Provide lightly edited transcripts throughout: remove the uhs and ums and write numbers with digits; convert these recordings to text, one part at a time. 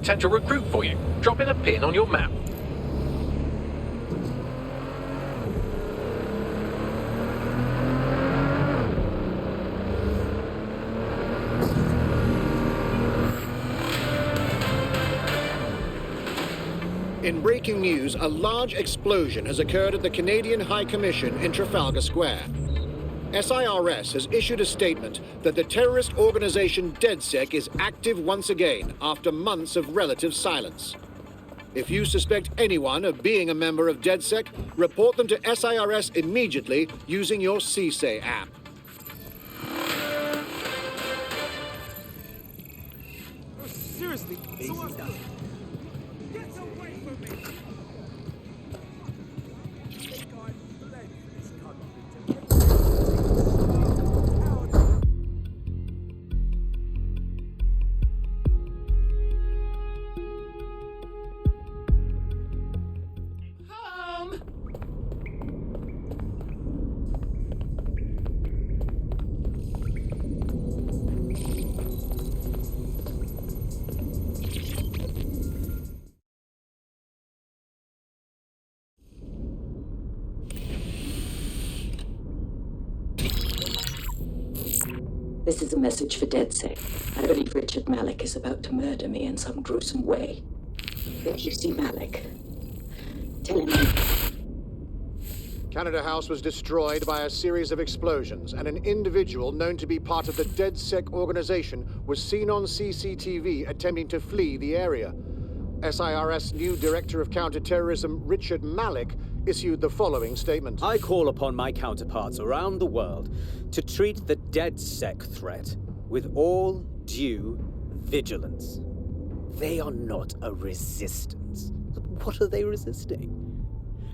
potential recruit for you. Drop in a pin on your map. In breaking news, a large explosion has occurred at the Canadian High Commission in Trafalgar Square. SIRS has issued a statement that the terrorist organization DedSec is active once again after months of relative silence. If you suspect anyone of being a member of DedSec, report them to SIRS immediately using your CSAY app. Oh, seriously, someone's got it. Get away from me! God, let this This is a message for DedSec. I believe Richard Malik is about to murder me in some gruesome way. If you see Malik, tell him. Canada House was destroyed by a series of explosions, and an individual known to be part of the DedSec organization was seen on CCTV attempting to flee the area. SIRS new Director of Counterterrorism, Richard Malik, issued the following statement. I call upon my counterparts around the world to treat the DedSec threat with all due vigilance. They are not a resistance. What are they resisting?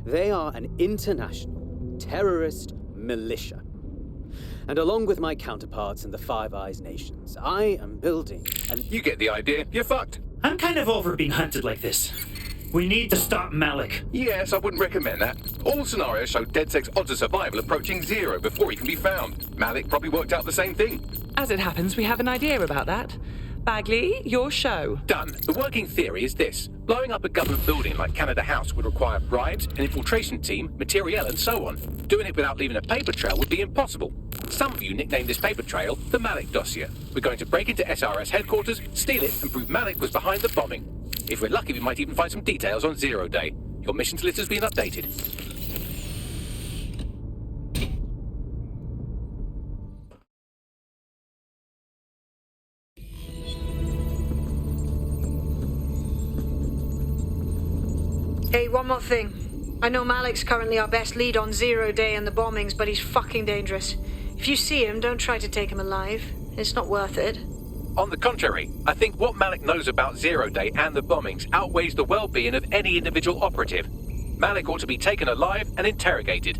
They are an international terrorist militia. And along with my counterparts in the Five Eyes nations, I am building an... You get the idea. You're fucked. I'm kind of over being hunted like this. We need to stop Malik. Yes, I wouldn't recommend that. All scenarios show DedSec's odds of survival approaching 0 before he can be found. Malik probably worked out the same thing. As it happens, we have an idea about that. Bagley, your show. Done. The working theory is this. Blowing up a government building like Canada House would require bribes, an infiltration team, materiel, and so on. Doing it without leaving a paper trail would be impossible. Some of you nicknamed this paper trail the Malik Dossier. We're going to break into SRS headquarters, steal it, and prove Malik was behind the bombing. If we're lucky, we might even find some details on 0 Day. Your missions list has been updated. Hey, one more thing. I know Malik's currently our best lead on 0 Day and the bombings, but he's fucking dangerous. If you see him, don't try to take him alive. It's not worth it. On the contrary, I think what Malik knows about 0 Day and the bombings outweighs the well-being of any individual operative. Malik ought to be taken alive and interrogated.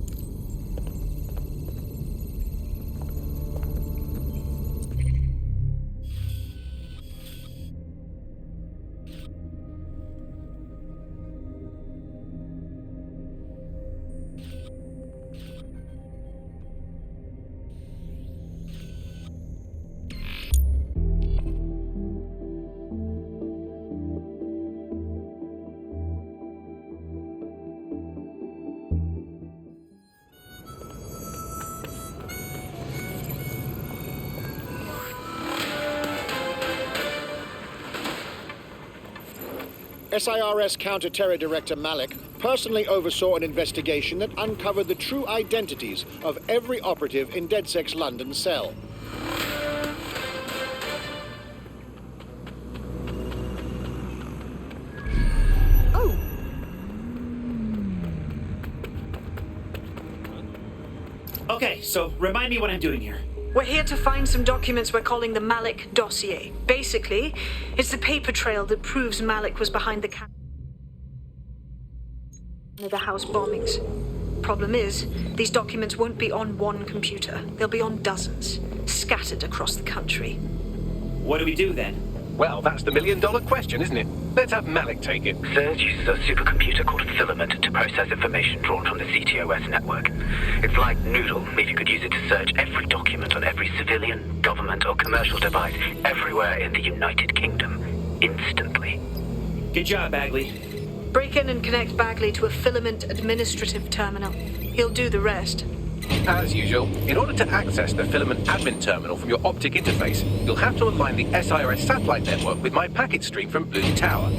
SIRS Counter-Terror Director Malik personally oversaw an investigation that uncovered the true identities of every operative in DedSec's London cell. Oh! Okay, so remind me what I'm doing here. We're here to find some documents we're calling the Malik Dossier. Basically, it's the paper trail that proves Malik was behind the House bombings. Problem is, these documents won't be on one computer. They'll be on dozens, scattered across the country. What do we do then? Well, that's the million-dollar question, isn't it? Let's have Malik take it. Surge uses a supercomputer called Filament to process information drawn from the CTOS network. It's like Noodle if you could use it to search every document on every civilian, government, or commercial device everywhere in the United Kingdom, instantly. Good job, Bagley. Break in and connect Bagley to a filament administrative terminal. He'll do the rest. As usual, in order to access the filament admin terminal from your optic interface, you'll have to align the SIRS satellite network with my packet stream from Blue Tower.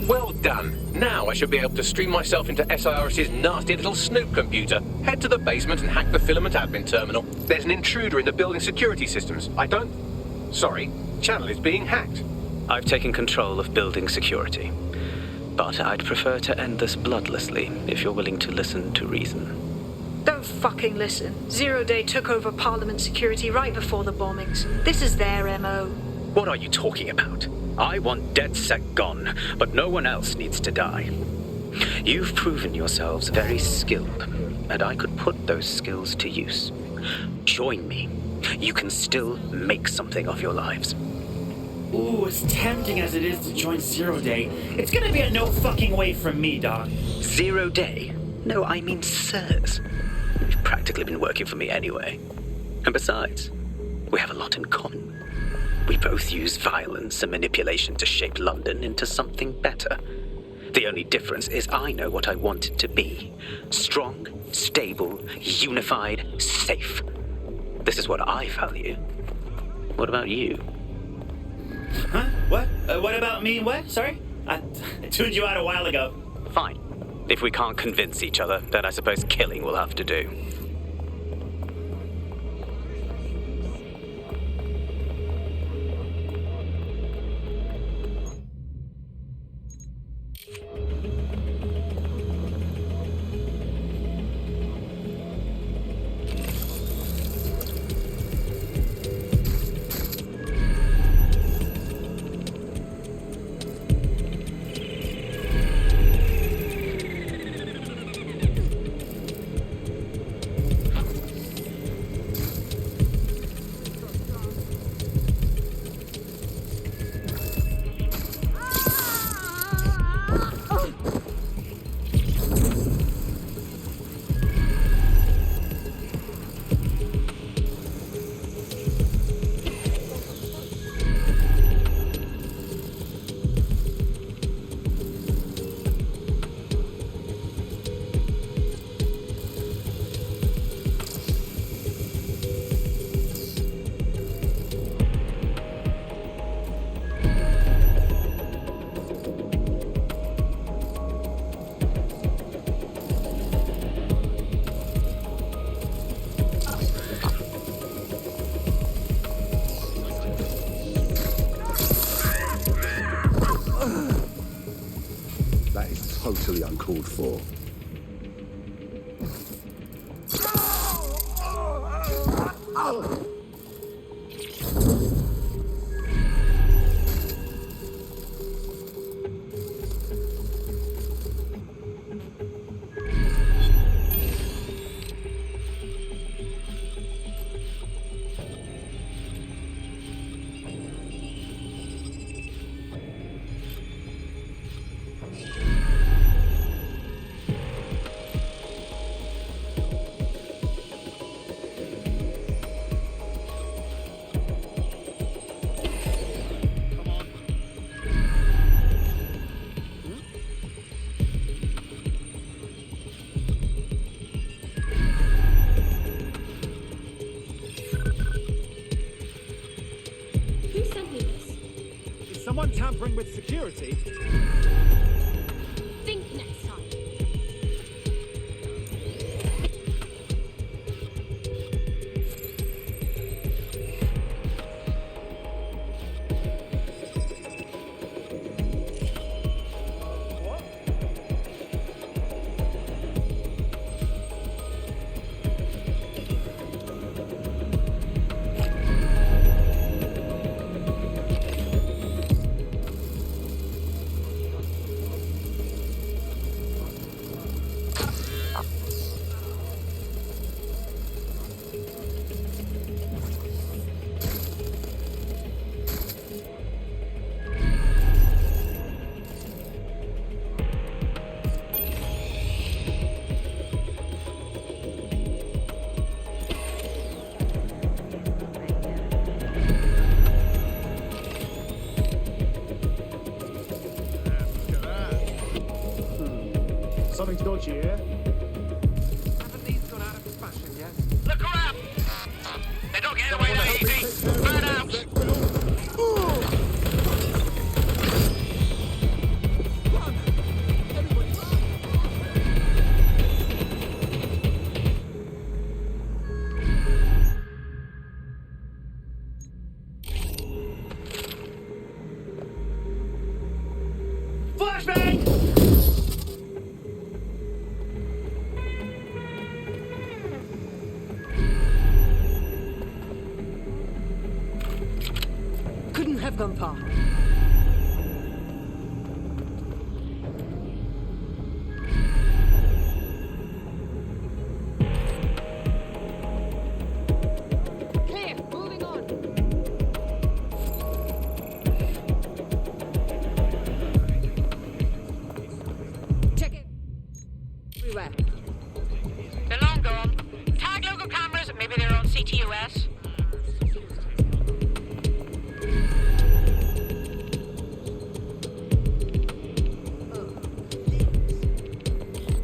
Well done. Now I should be able to stream myself into SIRS's nasty little snoop computer, head to the basement and hack the filament admin terminal. There's an intruder in the building security systems. Sorry, channel is being hacked. I've taken control of building security. But I'd prefer to end this bloodlessly, if you're willing to listen to reason. Don't fucking listen. Zero Day took over Parliament security right before the bombings. This is their MO. What are you talking about? I want DedSec gone, but no one else needs to die. You've proven yourselves very skilled, and I could put those skills to use. Join me. You can still make something of your lives. Ooh, as tempting as it is to join Zero Day, it's gonna be a no fucking way from me, Doc. 0 Day? No, I mean SIRS. You've practically been working for me anyway. And besides, we have a lot in common. We both use violence and manipulation to shape London into something better. The only difference is I know what I want it to be. Strong, stable, unified, safe. This is what I value. What about you? Huh? What? What about me? What? Sorry? I tuned you out a while ago. Fine. If we can't convince each other, then I suppose killing will have to do. Totally uncalled for. Someone tampering with security? Think next time. Something's dodgy here. Haven't these gone out of fashion yet? Look around! They're not getting away that easy! Burn out! Flashbang! Couldn't have gone far. Clear, moving on. Check it. Everywhere. They're long gone. Tag local cameras, maybe they're on CTOS.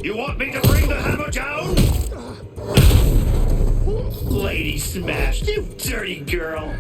You want me to bring the hammer down? Lady smashed, you dirty girl.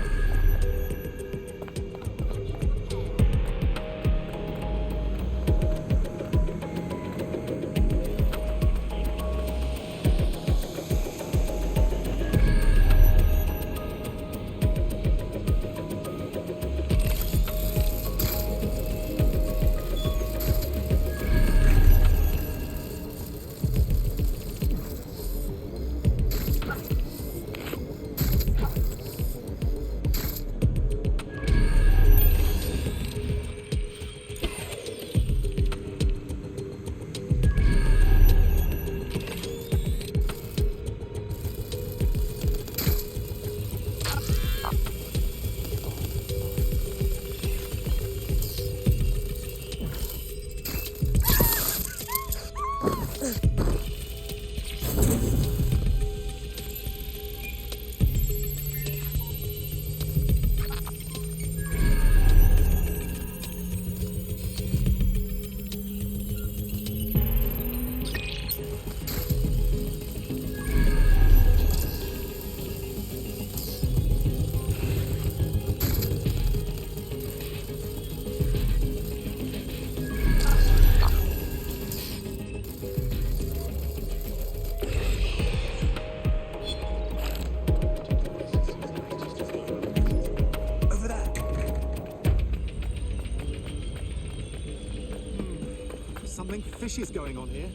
Something fishy is going on here.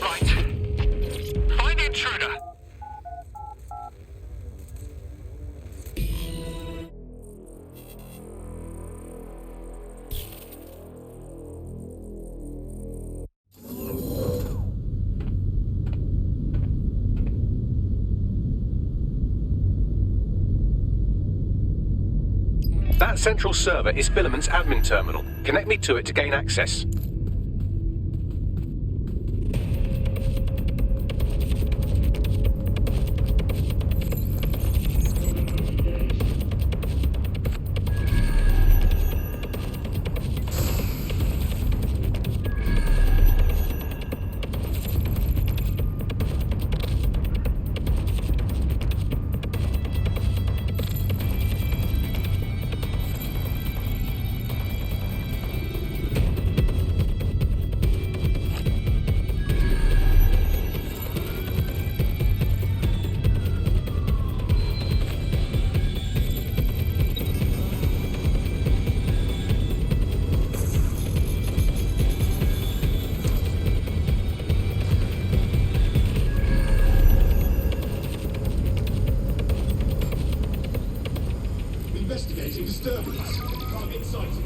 Right. Find the intruder. That central server is Filament's admin terminal. Connect me to it to gain access. Investigating disturbance. Target sighted.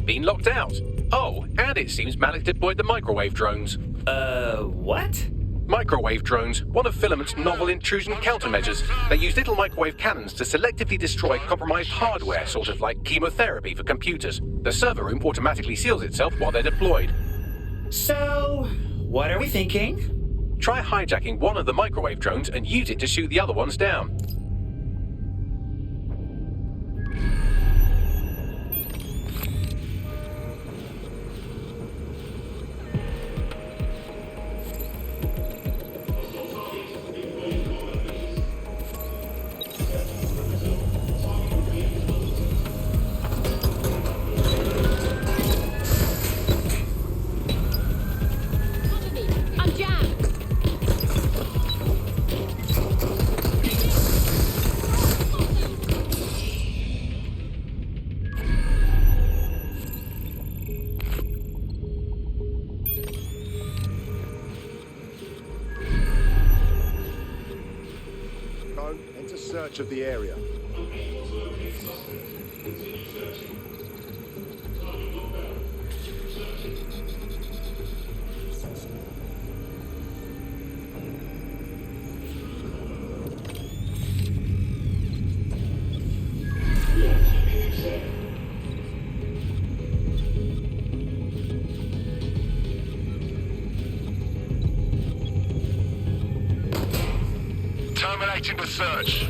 been locked out. Oh, and it seems Malik deployed the microwave drones. What? Microwave drones, one of Filament's novel intrusion countermeasures. They use little microwave cannons to selectively destroy compromised hardware, sort of like chemotherapy for computers. The server room automatically seals itself while they're deployed. So, what are we thinking? Try hijacking one of the microwave drones and use it to shoot the other ones down. Enter search of the area. Terminating the search.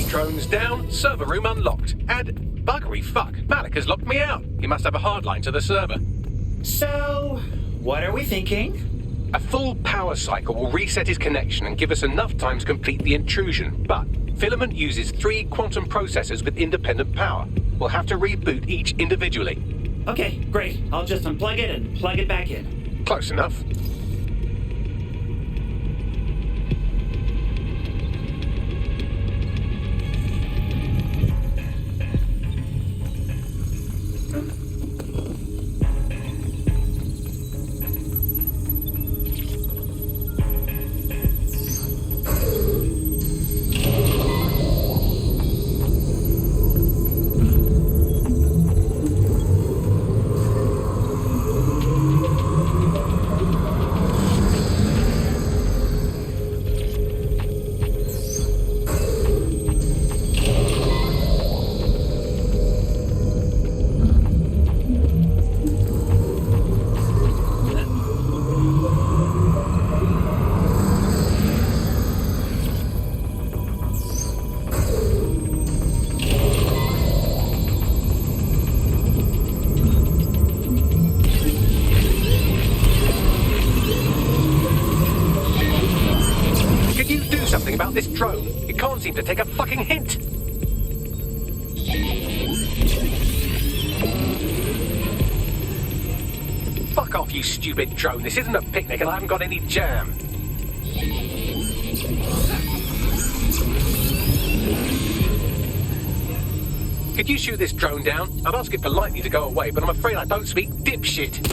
Drones down, server room unlocked. And buggery fuck, Malik has locked me out. He must have a hard line to the server. So, what are we thinking? A full power cycle will reset his connection and give us enough time to complete the intrusion. But Filament uses 3 quantum processors with independent power. We'll have to reboot each individually. Okay, great. I'll just unplug it and plug it back in. Close enough. About this drone. It can't seem to take a fucking hint. Fuck off, you stupid drone. This isn't a picnic and I haven't got any jam. Could you shoot this drone down? I'd ask it politely to go away, but I'm afraid I don't speak dipshit.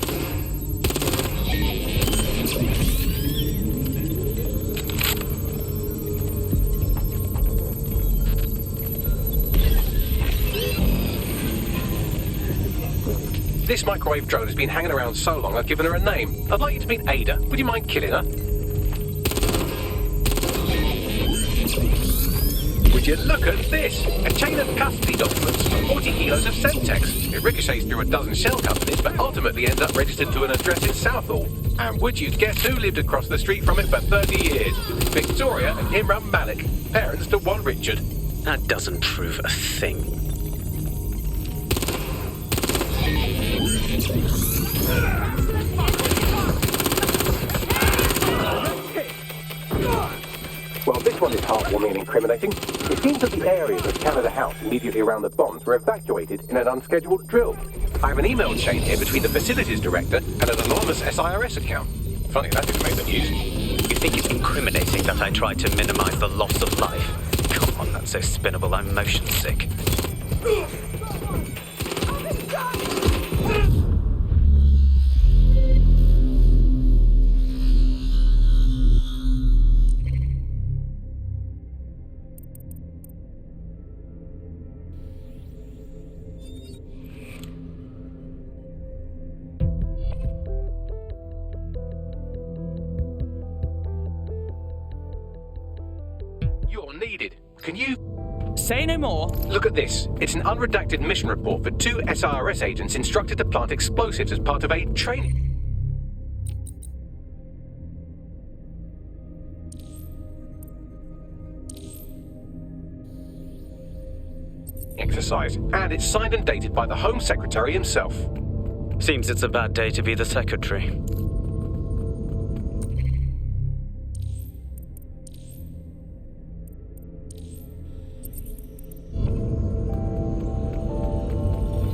This microwave drone has been hanging around so long I've given her a name. I'd like you to meet Ada. Would you mind killing her? With Would you look at this? A chain of custody documents for 40 kilos of Semtex. It ricochets through a dozen shell companies, but ultimately ends up registered to an address in Southall. And would you guess who lived across the street from it for 30 years? Victoria and Imran Malik, parents to one Richard. That doesn't prove a thing. Well, this one is heartwarming and incriminating. It seems that the areas of Canada House immediately around the bombs were evacuated in an unscheduled drill. I have an email chain here between the facilities director and an anonymous SIRS account. Funny, that didn't make the news. You think it's incriminating that I tried to minimize the loss of life? Come on, that's so spinnable, I'm motion sick. You're needed. Can you... Say no more. Look at this. It's an unredacted mission report for 2 SIRS agents instructed to plant explosives as part of a training exercise. And it's signed and dated by the Home Secretary himself. Seems it's a bad day to be the secretary.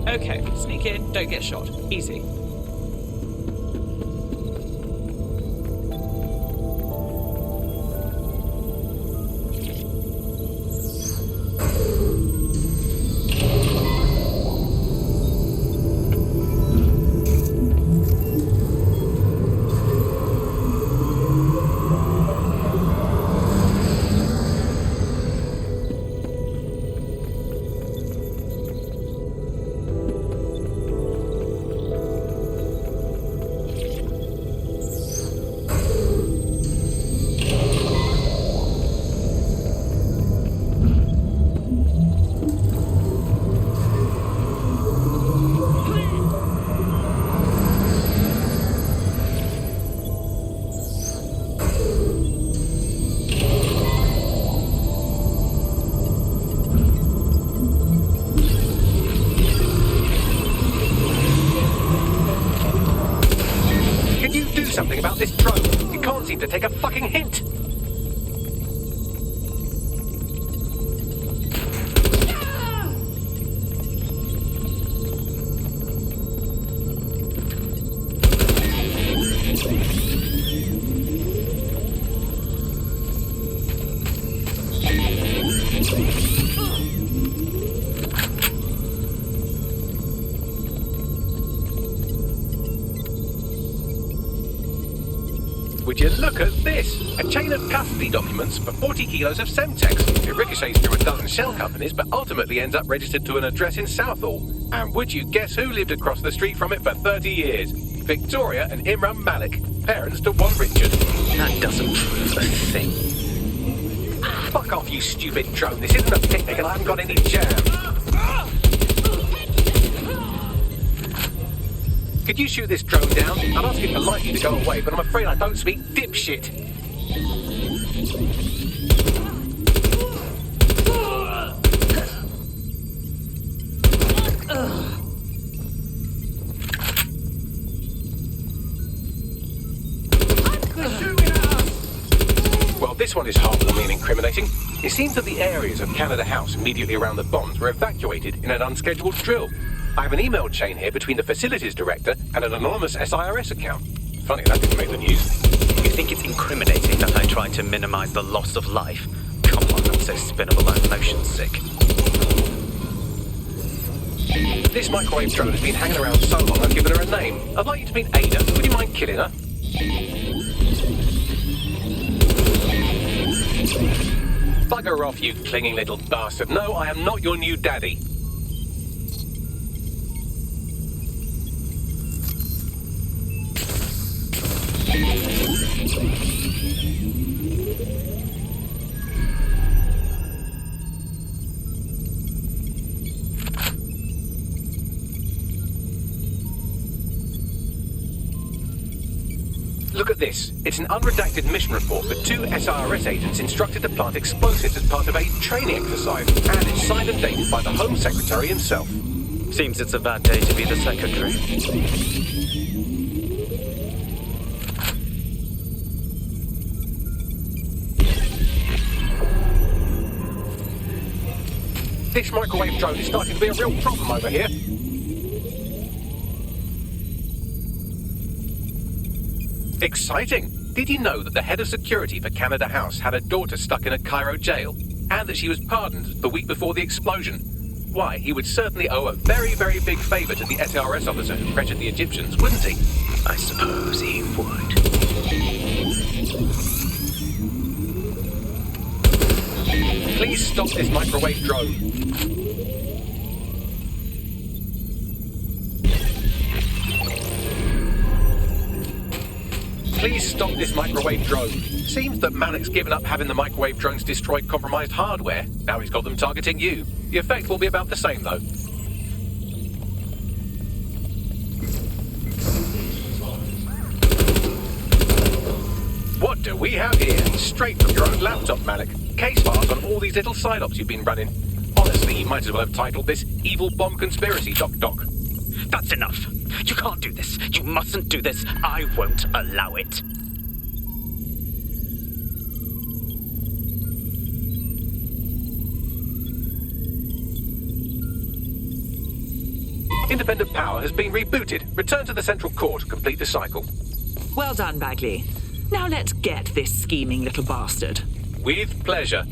Okay, sneak in, don't get shot. Easy. Something about this drone. It can't seem to take a fucking hint. Would you look at this? A chain of custody documents for 40 kilos of Semtex. It ricochets through a dozen shell companies, but ultimately ends up registered to an address in Southall. And would you guess who lived across the street from it for 30 years? Victoria and Imran Malik, parents to one Richard. That doesn't prove a thing. Fuck off, you stupid drone. This isn't a picnic and I haven't got any jam. Could you shoot this drone down? I'd ask it politely to go away, but I'm afraid I don't speak dipshit. Well, this one is heartwarming and incriminating. It seems that the areas of Canada House immediately around the bombs were evacuated in an unscheduled drill. I have an email chain here between the facilities director and an anonymous SIRS account. Funny, that didn't make the news. You think it's incriminating that I tried to minimize the loss of life? Come on, I'm so spinnable, I'm motion sick. This microwave drone has been hanging around so long I've given her a name. I'd like you to meet Ada. Would you mind killing her? Bugger off, you clinging little bastard. No, I am not your new daddy. this. It's an unredacted mission report for 2 SIRS agents instructed to plant explosives as part of a training exercise, and it's signed and dated by the Home Secretary himself. Seems it's a bad day to be the secretary. This microwave drone is starting to be a real problem over here. Exciting! Did you know that the head of security for Canada House had a daughter stuck in a Cairo jail? And that she was pardoned the week before the explosion? Why, he would certainly owe a very, very big favour to the SRS officer who pressured the Egyptians, wouldn't he? I suppose he would. Please stop this microwave drone. Please stop this microwave drone. Seems that Malik's given up having the microwave drones destroy compromised hardware. Now he's got them targeting you. The effect will be about the same, though. What do we have here? Straight from your own laptop, Malik. Case files on all these little side ops you've been running. Honestly, you might as well have titled this Evil Bomb Conspiracy, Doc. That's enough. You can't do this. You mustn't do this. I won't allow it. Independent power has been rebooted. Return to the central core to complete the cycle. Well done, Bagley. Now let's get this scheming little bastard. With pleasure.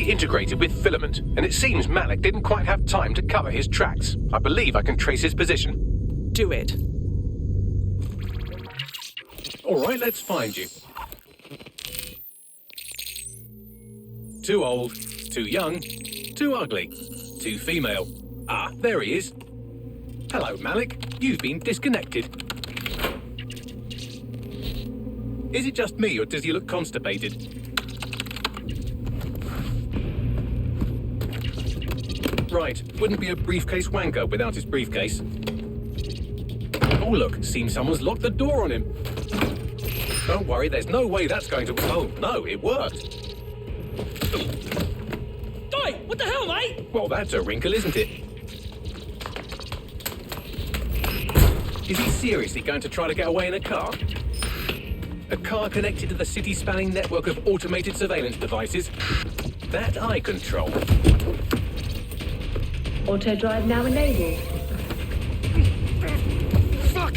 Integrated with filament, and it seems Malik didn't quite have time to cover his tracks. I believe I can trace his position. Do it. All right, let's find you. Too old, too young, too ugly, too female. Ah, there he is. Hello, Malik. You've been disconnected. Is it just me, or does he look constipated? Right, wouldn't be a briefcase wanker without his briefcase. Oh look, seems someone's locked the door on him. Don't worry, there's no way that's going to... Oh no, it worked. Oi, what the hell, mate? Well, that's a wrinkle, isn't it? Is he seriously going to try to get away in a car? A car connected to the city-spanning network of automated surveillance devices? That I control. Auto drive now enabled. Fuck!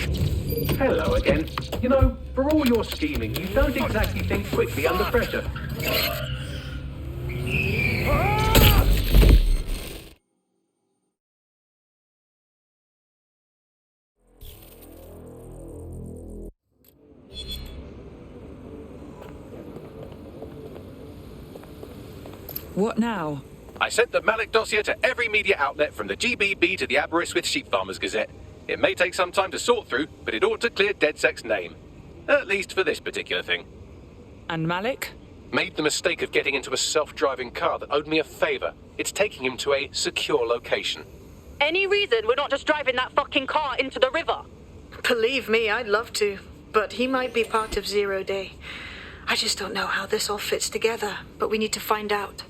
Hello again. You know, for all your scheming, you don't exactly think quickly under pressure. What now? I sent the Malik Dossier to every media outlet from the GBB to the Aberystwyth Sheep Farmers Gazette. It may take some time to sort through, but it ought to clear DedSec's name. At least for this particular thing. And Malik? Made the mistake of getting into a self-driving car that owed me a favor. It's taking him to a secure location. Any reason we're not just driving that fucking car into the river? Believe me, I'd love to. But he might be part of Zero Day. I just don't know how this all fits together, but we need to find out.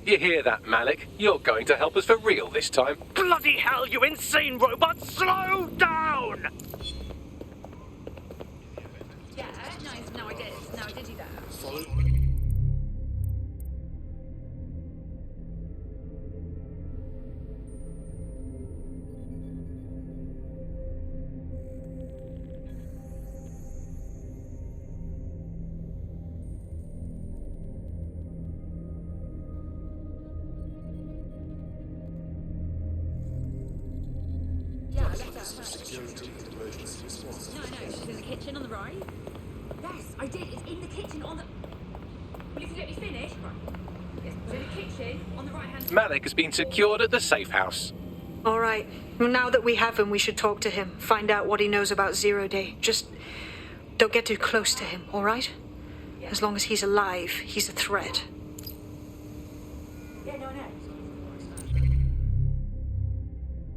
You hear that, Malik? You're going to help us for real this time. Bloody hell, you insane robot! Slow down! Yeah, no, I did. No, I did do that. of security and emergency response. No, she's in the kitchen on the right. Yes, I did. It's in the kitchen on the... Will you let me finish? Right. Yes, it's in the kitchen on the right-hand side. Malik has been secured at the safe house. All right. Well, now that we have him, we should talk to him. Find out what he knows about Zero Day. Just don't get too close to him, all right? As long as he's alive, he's a threat. Yeah, no,